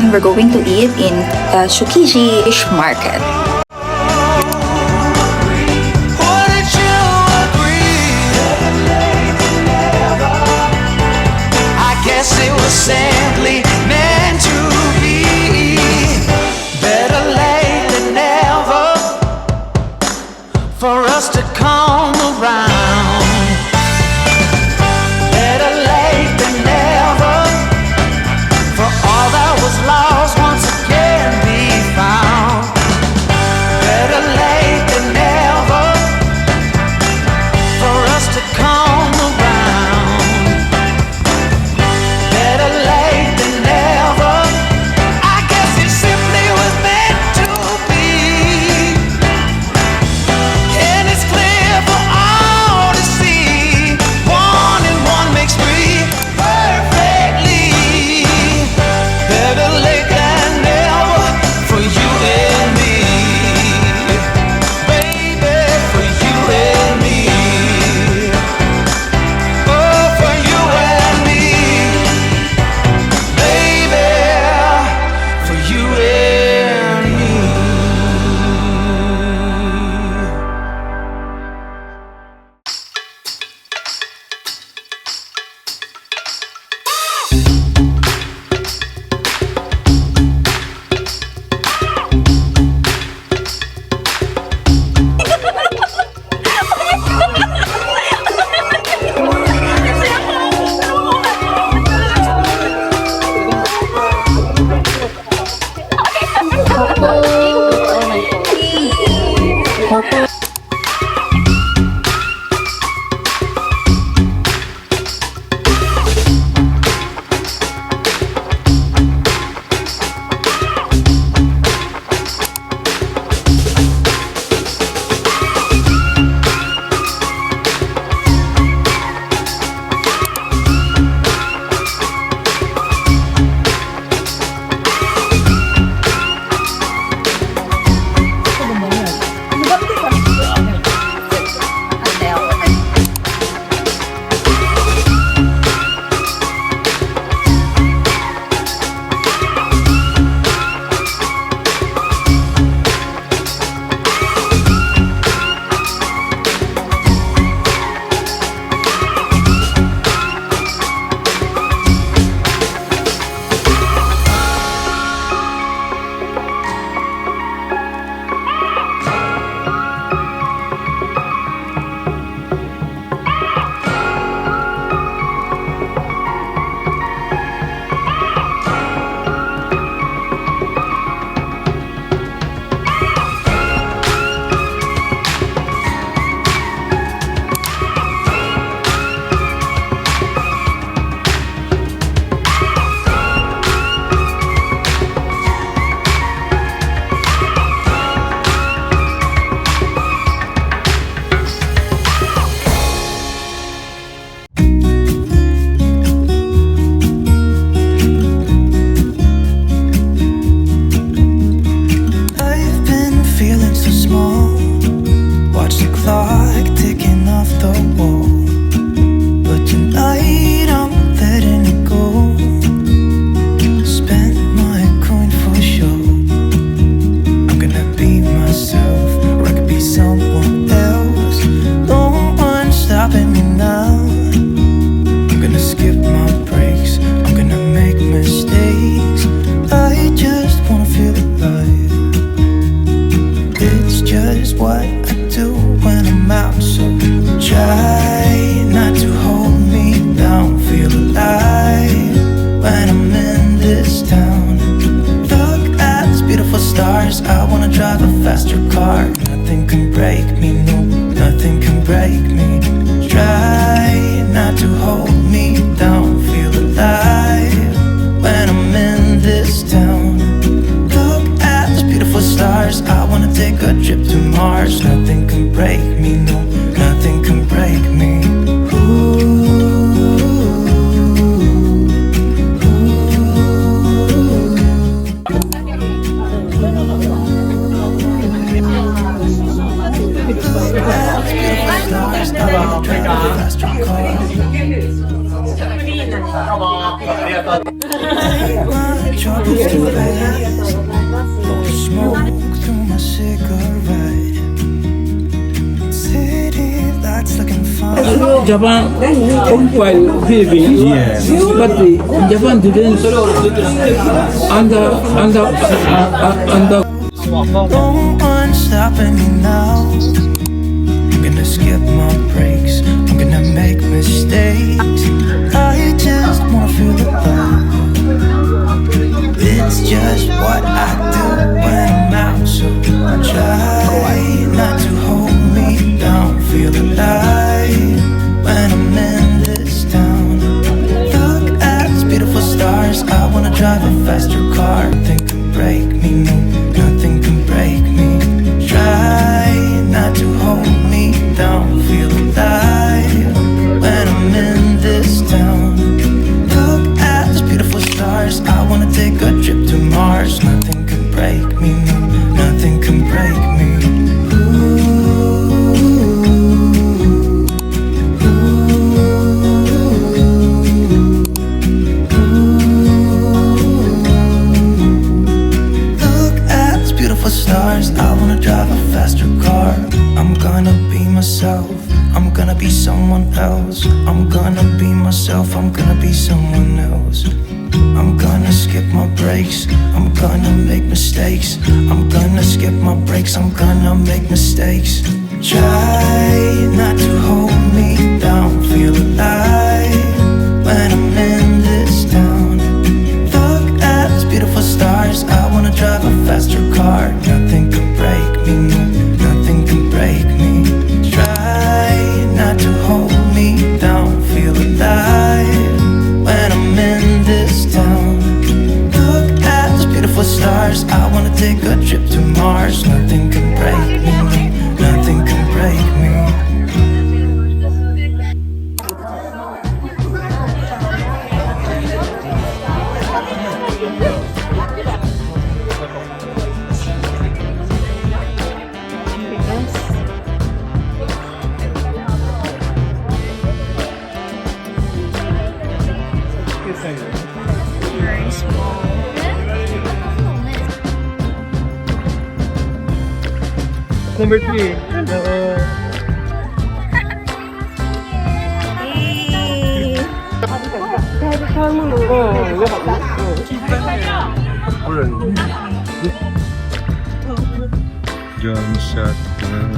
and we're going to eat in the Tsukiji fish market. It was simply meant to be. Better late than never for us to come around. Better late than never for all that was lost once again be found. Better late than never for us to come around. Better late than never. I guess it simply was meant to be. And it's clear for all to see. 1 and 1 makes 3 perfectly. Better late than never for you and me. Baby, for you and me. Oh, for you and me. Baby, for you and me. I've been feeling so small. Watch the clock ticking off the wall. But tonight I'm letting it go. Spend my coin for sure. I'm gonna be myself, or I could be someone else. No one's stopping me now. I'm gonna skip my breaks. I'm gonna make mistakes. I just wanna feel alive. It's just what I do when I'm out. So try not to hold me down. Feel alive when I'm in this town. Look at these beautiful stars. I wanna drive a faster car. Nothing can break me, no, nothing can break me. Try not to hold me down. Feel alive when I'm in this town. Look at these beautiful stars. I wanna take a trip to Mars. Nothing can break me, no, nothing can break me. Beautiful stars. stars, I wanna drive a faster car. My troubles to face, blow the smoke through my cigarette. City lights looking fine. Japan occupied Philippines, but Japan didn't under. No one's stopping me now. I'm gonna skip my breaks, I'm gonna make mistakes. I just wanna feel alive. It's just what I do when I'm out, so try not to hold me down. Feel alive when I'm in this town. Look at these beautiful stars, I wanna drive a faster car. Nothing can break me, no, nothing can break me. Try not to hold me down. Feel alive when I'm in this town. Look at these beautiful stars, I wanna take a trip to Mars. Nothing can break me, no, nothing can break me. Stars, I wanna drive a faster car. I'm gonna be myself, I'm gonna be someone else. I'm gonna be myself, I'm gonna be someone else. I'm gonna skip my breaks, I'm gonna make mistakes. I'm gonna skip my breaks, I'm gonna make mistakes. Try not to hold me down. Feel alive when I'm in this town. Look at these beautiful stars, I wanna drive a faster car. Nothing can break me, no, nothing can break me. Try not to hold me down. Feel alive when I'm in this town. Look at these beautiful stars, I wanna take a trip to Mars. Nothing can break me, no, nothing can break me. Very small. Number 3. Yay! Gunshot, gun.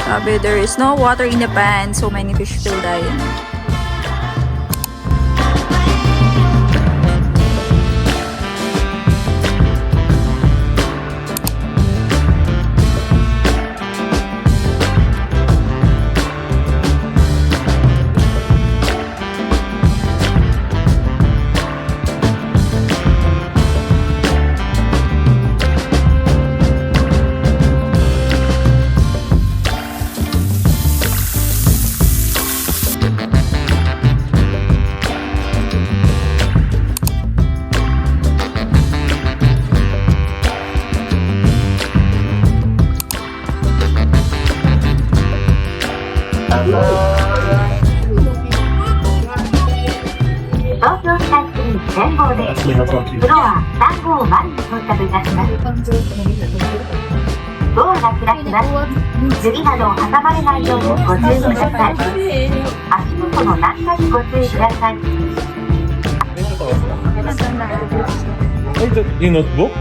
Sabi, there is no water in the pan, so many fish still dying. Yung notebook?